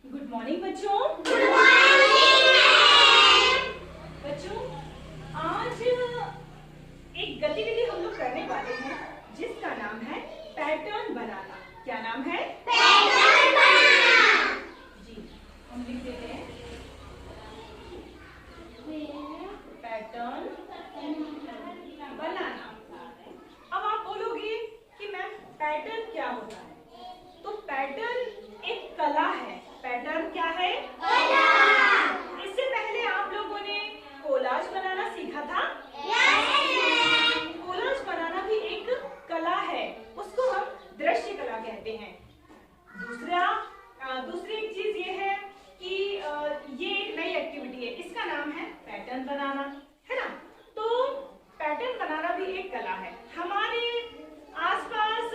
Good morning बच्चों। Good morning. बच्चों, आज एक गतिविधि हम लोग करने वाले हैं जिसका नाम है पैटर्न बनाना। क्या नाम है? पैटर्न बनाना। जी, हम लिख देते हैं पैटर्न बनाना। अब आप बोलोगे कि मैम पैटर्न क्या होता है? तो पैटर्न एक कला है। पैटर्न क्या है? कला। इससे पहले आप लोगों ने कोलाज बनाना सीखा था। कोलाज बनाना भी एक कला है, उसको हम दृश्य कला कहते हैं। दूसरी एक चीज ये है कि ये एक नई एक्टिविटी है, इसका नाम है पैटर्न बनाना, है ना? तो पैटर्न बनाना भी एक कला है। हमारे आसपास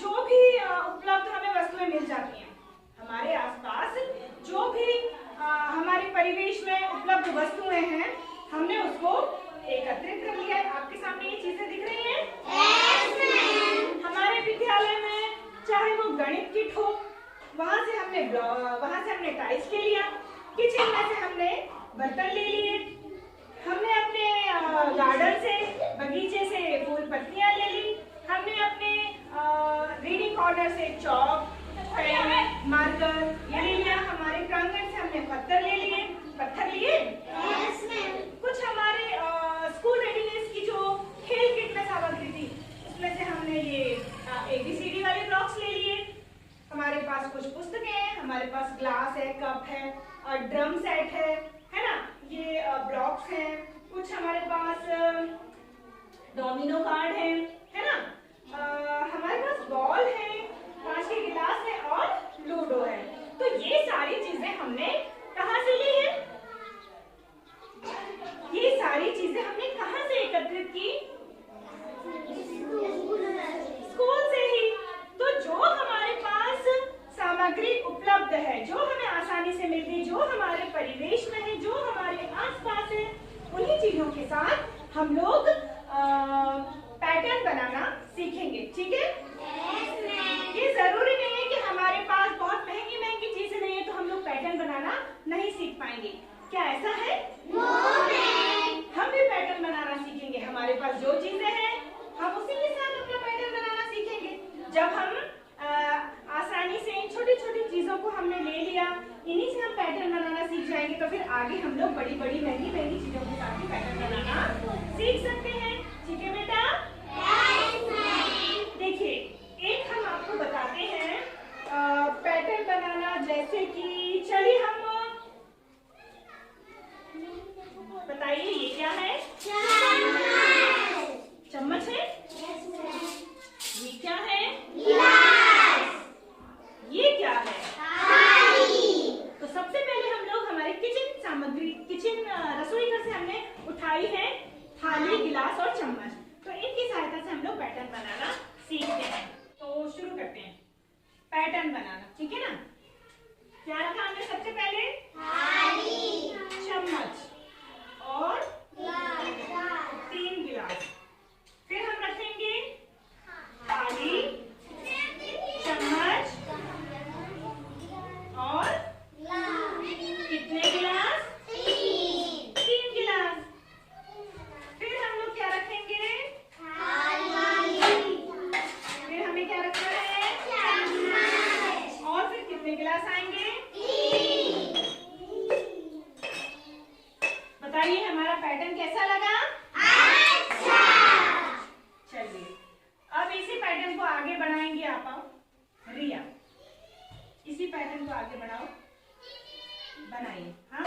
जो भी उपलब्ध हमें वस्तुएं मिल जाती हैं, हमारे आसपास जो भी हमारे परिवेश में उपलब्ध वस्तुएं हैं, हमने उसको एकत्रित कर लिया है। आपके सामने ये चीजें दिख रही हैं? हमारे विद्यालय में चाहे वो गणित किट हो, वहां से हमने टाइल्स ले लिया, किचन में से हमने बर्तन ले लिए, हमने अपने गार्डन से, बगीचे से फूल पत्तियां ले ली, हमने अपने रीडिंग कॉर्नर से चौक, पेन, मार्कर ये ले लिया, हमारे प्रांगण से हमने पत्थर लिए। कुछ हमारे स्कूल रेडीनेस की जो खेल किट में सामग्री थी, उसमें से हमने ये ABCD वाले ब्लॉक्स ले लिए। हमारे पास कुछ पुस्तकें हैं, हमारे पास ग्लास है, कप है, ड्रम सेट है ना? ये ब्लॉक्स हैं। कुछ हमारे पास डोमिनो कार्ड है ना? हमारे पास बॉल है, कांच के गिलास है और लूडो है। तो ये सारी चीजें हमने कहां से ली है? ये सारी चीजें हमने कहां से एकत्रित की? स्कूल से ही। तो जो हमारे पास सामग्री उपलब्ध है, जो हमें आसानी से मिलती है, जो हमारे परिवेश में है, जो हमारे आसपास है, उन्हीं चीजों के साथ हम लोग पैटर्न बनाना सीखेंगे। ठीक है? ये जरूरी नहीं है कि हमारे पास बहुत महंगी महंगी चीजें नहीं है तो हम लोग पैटर्न बनाना नहीं सीख पाएंगे। क्या ऐसा है? हम भी पैटर्न बनाना सीखेंगे। हमारे पास जो चीजें हैं, हम उसी के साथ अपना पैटर्न बनाना सीखेंगे। जब हम आसानी से इन छोटी छोटी चीजों को हमने ले लिया, इन्हीं से हम पैटर्न बनाना सीख जाएंगे, तो फिर आगे हम लोग बड़ी बड़ी महंगी महंगी चीजों के साथ भी पैटर्न बनाना सीख सकते हैं। ठीक है बेटा? देखिए, एक हम आपको बताते हैं पैटर्न बनाना, जैसे कि चलिए हम बताइए, ये क्या है? चम्मच है? ये क्या है? ये क्या है? तो सबसे पहले हम लोग हमारे रसोई घर से हमने उठाई है थाली, गिलास और चम्मच। तो इनकी सहायता से हम लोग पैटर्न बनाना सीखते हैं। तो शुरू करते हैं पैटर्न बनाना। ठीक है ना? क्या रखा हमने सबसे पहले? चम्मच और 3 गिलास। फिर हम रखेंगे थाली, चम्मच और कितने गिलास? 3 गिलास। फिर हम लोग क्या रखेंगे? फिर हमें क्या रखना है? और फिर कितने गिलास आएंगे? बताइए, हमारा पैटर्न कैसा लगा? अच्छा। चलिए, अब इसी पैटर्न को आगे बढ़ाएंगे। आप आओ रिया, इसी पैटर्न को आगे बढ़ाओ, बनाइए। हाँ,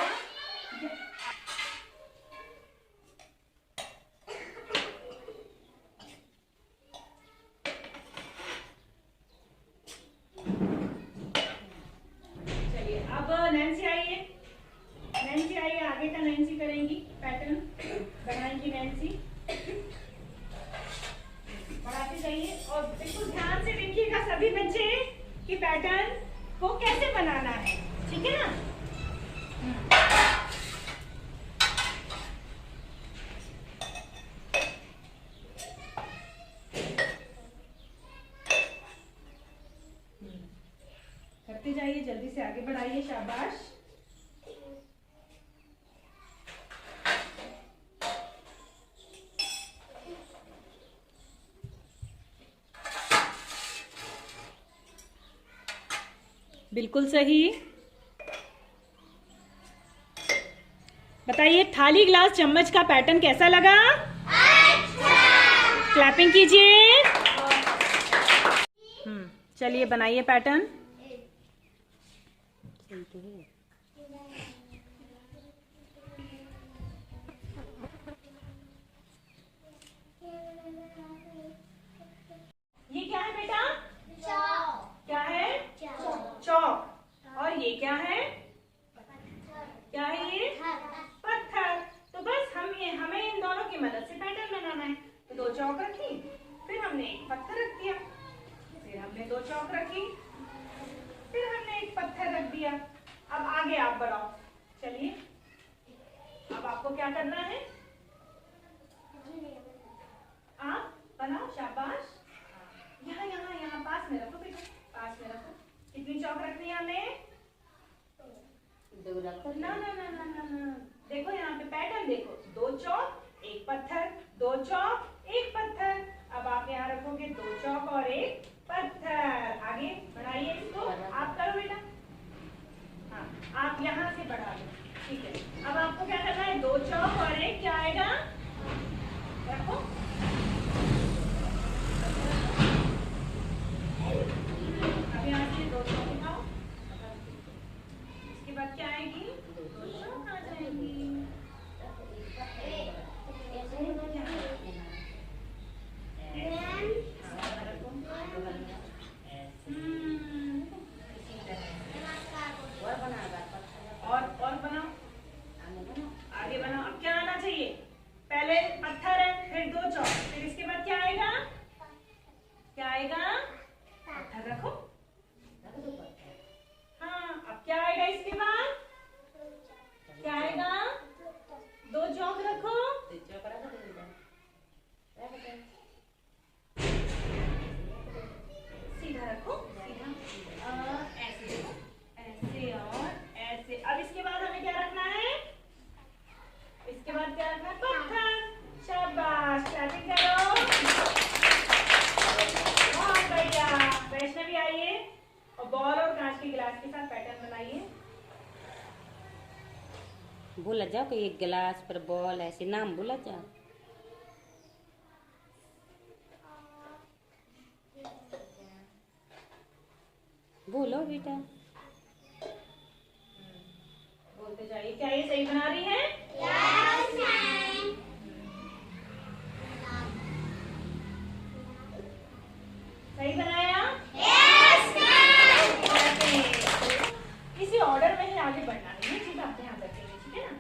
चलिए अब नैन्सी आइए। नैन्सी आइए, आगे का नैन्सी करेंगी, पैटर्न बनाएंगी नैन्सी। बढ़ाते जाइए और बिल्कुल ध्यान से देखिएगा सभी बच्चे कि पैटर्न को कैसे बनाना है। ठीक है ना? करते जाइए, जल्दी से आगे बढ़ाइए, शाबाश। बिल्कुल सही। बताइए थाली, ग्लास, चम्मच का पैटर्न कैसा लगा? अच्छा। क्लैपिंग कीजिए। चलिए बनाइए पैटर्न। ये क्या है बेटा? चौक। क्या है? चौक। और ये क्या है? क्या है ये? पत्थर। तो बस हमें इन दोनों की मदद से पैटर्न बनाना है। तो 2 चौक रखी, फिर हमने एक पत्थर रख दिया, फिर हमने 2 चौक रखी, फिर हमने एक पत्थर रख दिया। अब आगे आप बढ़ाओ। चलिए अब आपको क्या करना है? आप बनाओ, शाबाश। यहाँ यहाँ यहाँ पास में रखो बेटा, पास में रखो। कितनी चौक रखनी है हमें? 2 रखो ना ना ना ना ना ना, देखो यहाँ पे पैटर्न देखो, 2 चौक, 1 पत्थर, 2 चौक, 1 पत्थर। अब आप यहाँ रखोगे 2 चौक और 1 पत्थर। आगे बढ़ाइए इसको, आप करो बेटा। हाँ, आप यहाँ से बढ़ा दो, ठीक है। अब आपको क्या करना है? 2 चौक और 1 क्या आएगा? रखो। अब यहाँ से 2 चौक उठाओ, इसके बाद क्या आएगी? 2 चौक आ जाएगी। और बनाओ, आगे बनाओ। अब क्या आना चाहिए? पहले पत्थर है, फिर 2 चौक, फिर इसके बाद क्या आएगा? क्या आएगा? पत्थर रखो। हाँ, अब क्या आएगा इसके बाद? क्या आएगा? 2 चौक रखो, सीधा रखो, सीधा। ऐसे देखो, ऐसे और ऐसे। अब इसके बाद हमें क्या रखना है? इसके बाद क्या रखना है? पत्थर। शाबाश, क्लैपिंग करो। बहुत बढ़िया। वैष्णवी आइए और बॉल और कांच के गिलास के साथ पैटर्न बनाइए। बोला जाओ कि एक गिलास पर बॉल, ऐसे नाम बोला जाओ। बोलो बेटा, बोलते जाइए। क्या ये सही बना रही है? Yes ma'am. सही बनाया? Yes ma'am. इसी ऑर्डर में ही आगे बढ़ना है, ये चीज आप ध्यान रखेंगे, ठीक है ना?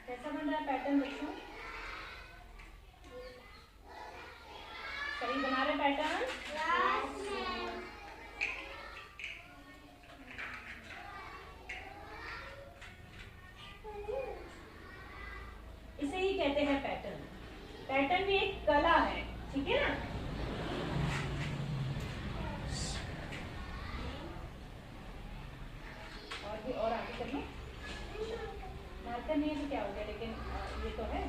कैसा बन रहा है पैटर्न बच्चों? सही बना रहे पैटर्न? इसे ही कहते हैं पैटर्न। पैटर्न भी एक कला है, ठीक है ना? और भी और आगे कर लो। मार्कर नहीं है तो क्या हो गया, लेकिन ये तो है।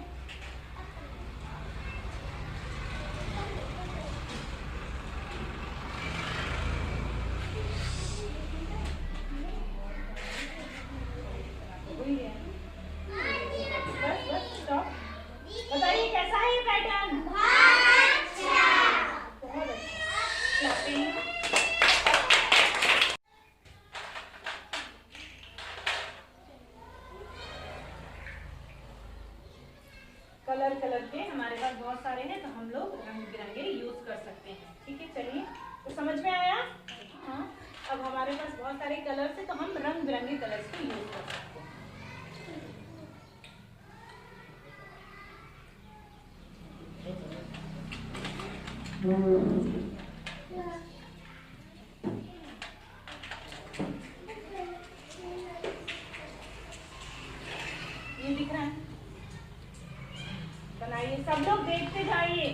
वही है। बस बस स्टॉप। बताइए कैसा है ये पैटर्न? बहुत अच्छा। क्लैपिंग। कलर के हमारे पास बहुत सारे हैं, तो हम लोग रंग बिरंगे यूज कर सकते हैं, ठीक है। चलिए, तो समझ में आया? हाँ, अब हमारे पास बहुत सारे कलर्स हैं, तो हम रंग बिरंगे कलर्स को यूज कर सकते हैं। ये दिख रहा है, बनाइए, सब लोग देखते जाइए।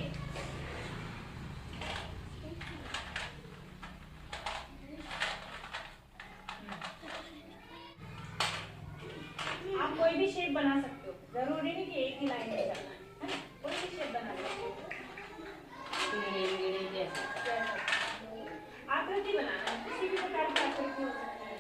आप कोई भी शेप बना सकते हो, जरूरी नहीं कि एक ही लाइन में चलना है ना? कोई भी शेप बना सकते हो। आकृति बनाना है, किसी भी प्रकार की आकृति हो सकती है।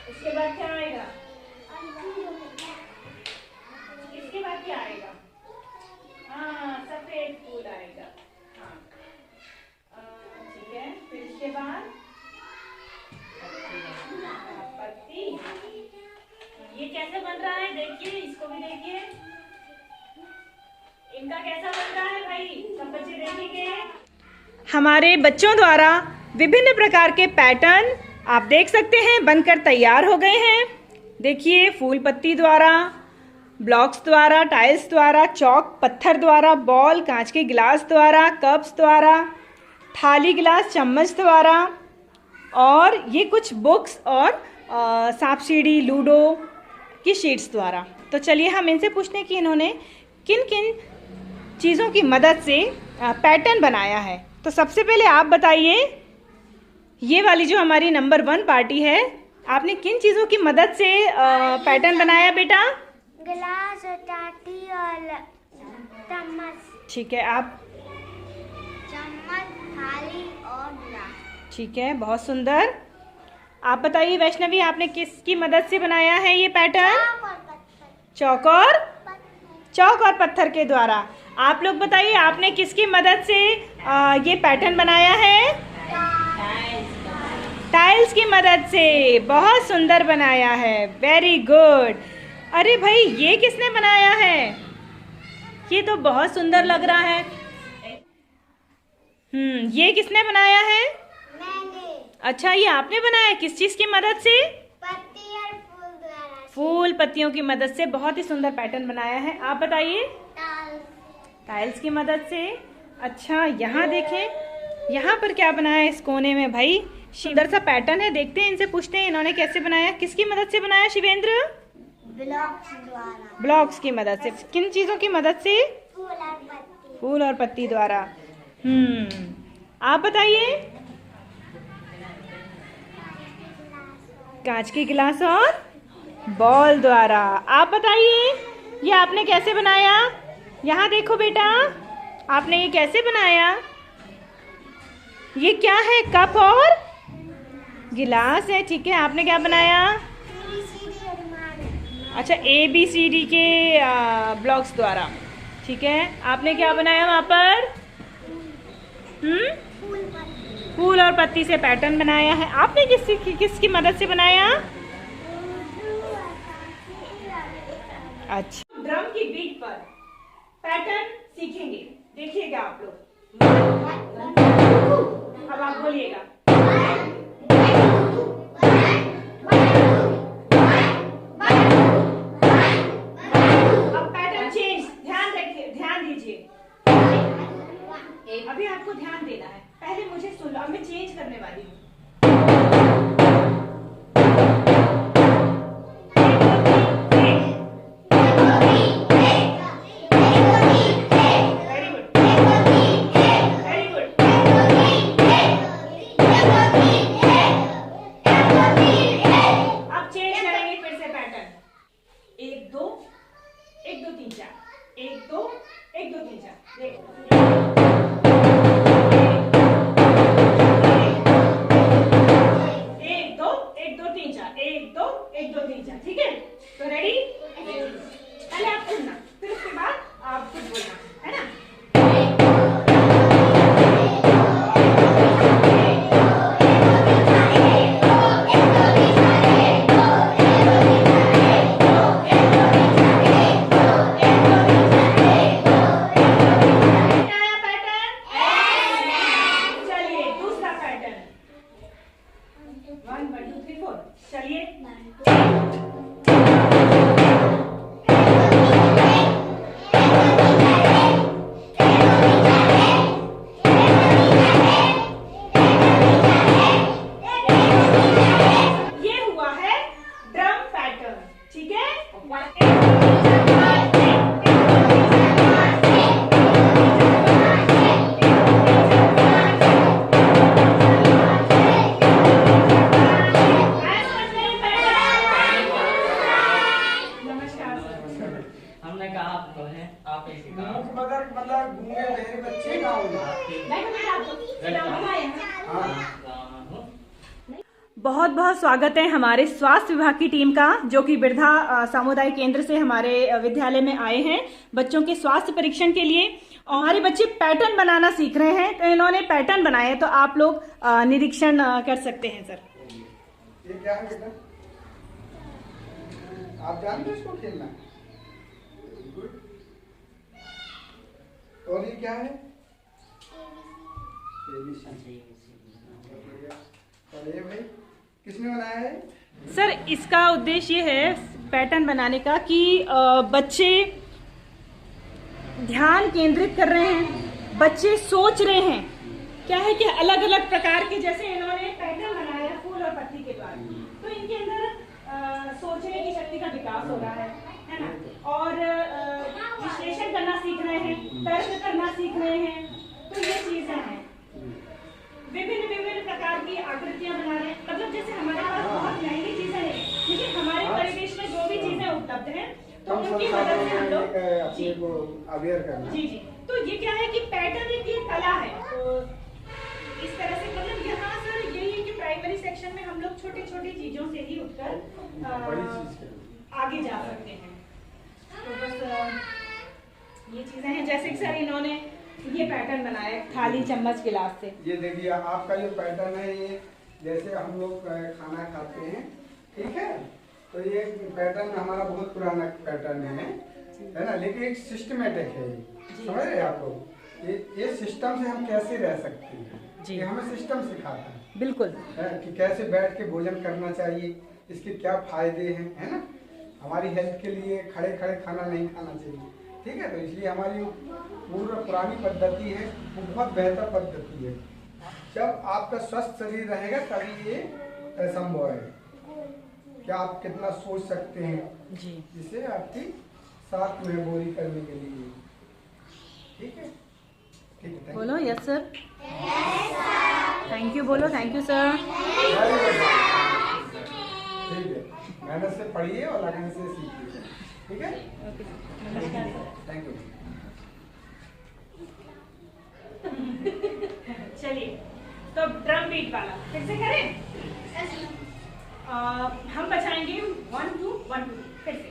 इसके बाद क्या आएगा? इसके बाद क्या आएगा? हाँ, सफेद फूल आएगा। हाँ, ठीक है। फिर इसके बाद पत्ती। ये कैसे बन रहा है देखिए, इसको भी देखिए, इनका कैसा बन रहा है भाई, सब बच्चे देखेंगे। हमारे बच्चों द्वारा विभिन्न प्रकार के पैटर्न आप देख सकते हैं बनकर तैयार हो गए हैं। देखिए, फूल पत्ती द्वारा, ब्लॉक्स द्वारा, टाइल्स द्वारा, चौक पत्थर द्वारा, बॉल कांच के गिलास द्वारा, कप्स द्वारा, थाली गिलास चम्मच द्वारा, और ये कुछ बुक्स और सांप सीढ़ी लूडो की शीट्स द्वारा। तो चलिए हम इनसे पूछते हैं कि इन्होंने किन किन चीज़ों की मदद से पैटर्न बनाया है। तो सबसे पहले आप बताइए, ये वाली जो हमारी नंबर 1 पार्टी है, आपने किन चीज़ों की मदद से पैटर्न बनाया बेटा? गिलास और टाटी और चम्मच। ठीक है, आप? चम्मच, थाली और गिलास। ठीक है, बहुत सुंदर। आप बताइए वैष्णवी, आपने किसकी मदद से बनाया है ये पैटर्न? चौक और पत्थर के द्वारा। आप लोग बताइए, आपने किसकी मदद से ये पैटर्न बनाया है? टाइल्स की मदद से। बहुत सुंदर बनाया है, वेरी गुड। अरे भाई, ये किसने बनाया है? ये तो बहुत सुंदर लग रहा है। ये किसने बनाया है? मैंने। अच्छा, ये आपने बनाया, किस चीज की मदद से? पत्ती और फूल द्वारा। फूल पत्तियों की मदद से बहुत ही सुंदर पैटर्न बनाया है। आप बताइए? टाइल्स की मदद से। अच्छा, यहाँ देखें, यहाँ पर क्या बनाया है इस कोने में भाई? सुंदर सा पैटर्न है, देखते हैं, इनसे पूछते हैं इन्होंने कैसे बनाया, किसकी मदद से बनाया शिवेंद्र? ब्लॉक्स द्वारा। ब्लॉक्स की मदद से। किन चीजों की मदद से? फूल और पत्ती। फूल और पत्ती द्वारा। आप बताइए? कांच के गिलास और बॉल द्वारा। आप बताइए, ये आपने कैसे बनाया? यहाँ देखो बेटा, आपने ये कैसे बनाया? ये क्या है? कप और गिलास है। ठीक है, आपने क्या बनाया? अच्छा, ABCD के ब्लॉक्स द्वारा। ठीक है, आपने क्या बनाया वहाँ पर? फूल और पत्ती से पैटर्न बनाया है। आपने किसकी मदद से बनाया? अच्छा, ड्रम की बीट पर पैटर्न सीखेंगे, देखिएगा आप लोग। अब आप बोलिएगा। अब पैटर्न चेंज, ध्यान रखिए, ध्यान दीजिए। अभी आपको ध्यान देना है, पहले मुझे सुन लो, अब मैं चेंज करने वाली हूँ। ठीक है, तो रेडी? पहले आप सुनना, फिर उसके बाद आप कुछ बोलना, है ना? मतलब गूंगे बहरे बच्चे गाँव में। बहुत बहुत स्वागत है हमारे स्वास्थ्य विभाग की टीम का, जो कि बिरधा सामुदायिक केंद्र से हमारे विद्यालय में आए हैं बच्चों के स्वास्थ्य परीक्षण के लिए। और हमारे बच्चे पैटर्न बनाना सीख रहे हैं, तो इन्होंने पैटर्न बनाए, तो आप लोग निरीक्षण कर सकते हैं सर। ये क्या है बेटा? आप जानते हो इसको खेलना? गुड। और ये क्या है? और ये भाई किसने बनाया है? सर इसका उद्देश्य ये है पैटर्न बनाने का कि बच्चे ध्यान केंद्रित कर रहे हैं, बच्चे सोच रहे हैं। क्या है कि अलग अलग प्रकार के, जैसे इन्होंने पैटर्न बनाया फूल और पत्ती के द्वारा, तो इनके अंदर सोचने की शक्ति का विकास हो रहा है ना, और विश्लेषण करना सीख रहे हैं, तर्क करना सीख रहे हैं। तो ये चीजें हैं, विभिन्न विभिन्न प्रकार की आकृतियां बना रहे हैं। मतलब जैसे हमारे पास बहुत महंगी चीजें हैं, लेकिन हमारे परिवेश में जो भी चीजें उपलब्ध हैं, तो उनकी मदद से हम लोग अपने को अवेयर करना। जी जी। तो ये क्या है कि पैटर्न एक ये कला है। तो इस तरह से मतलब यहाँ सर यही है कि प्राइमरी सेक्शन में हम लोग छोटी छोटी चीजों से ही उठकर आगे जा सकते हैं। तो बस ये चीजें हैं, जैसे कि सर इन्होंने ये पैटर्न बनाया थाली चम्मच गिलास से। ये देखिए आपका जो पैटर्न है, ये जैसे हम लोग खाना खाते हैं, ठीक है, तो ये पैटर्न हमारा बहुत पुराना पैटर्न है ना, लेकिन एक सिस्टमेटिक है। समझ रहे आप लोग? ये सिस्टम से हम कैसे रह सकते हैं, ये हमें सिस्टम सिखाता है। बिल्कुल है कि कैसे बैठ के भोजन करना चाहिए, इसके क्या फायदे हैं, है ना। हमारी हेल्थ के लिए खड़े खड़े खाना नहीं खाना चाहिए, ठीक है। तो इसलिए हमारी पूर्व पुरानी पद्धति है, वो बहुत बेहतर पद्धति है। जब आपका स्वस्थ शरीर रहेगा तभी ये संभव है कि आप कितना सोच सकते हैं जी, जिसे आपकी साथ मेमोरी करने के लिए, ठीक है। ठीक है, बोलो यस सर, थैंक यू बोलो, थैंक यू सर। ठीक है, मेहनत से पढ़िए और लगन से सीखिए, ठीक है। Thank you. चलिए, तो ड्रम बीट वाला फिर से करें। हम बचाएंगे 1 2 1 2 फिर से।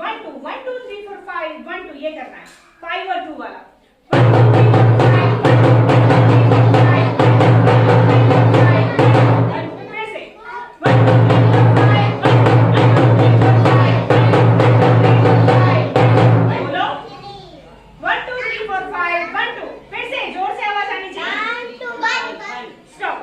1 2 3 4 1 ये करना है 5 और 2 वाला। फिर से 1 2 बोलो 1 2 3 4 5 1 2 फिर से जोर से आवाज आनी चाहिए। स्टॉप।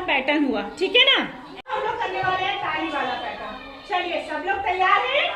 पैटर्न हुआ, ठीक है ना। हम लोग करने वाले हैं ताली वाला पैटर्न। चलिए सब लोग तैयार हैं?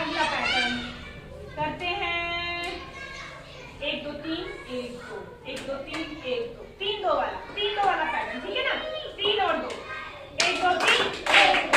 अगला पैटर्न करते हैं 1 2 3 1 2 1 2 3 1 2 3 2 वाला पैटर्न, ठीक है ना, 3 और 2 1 2 3 1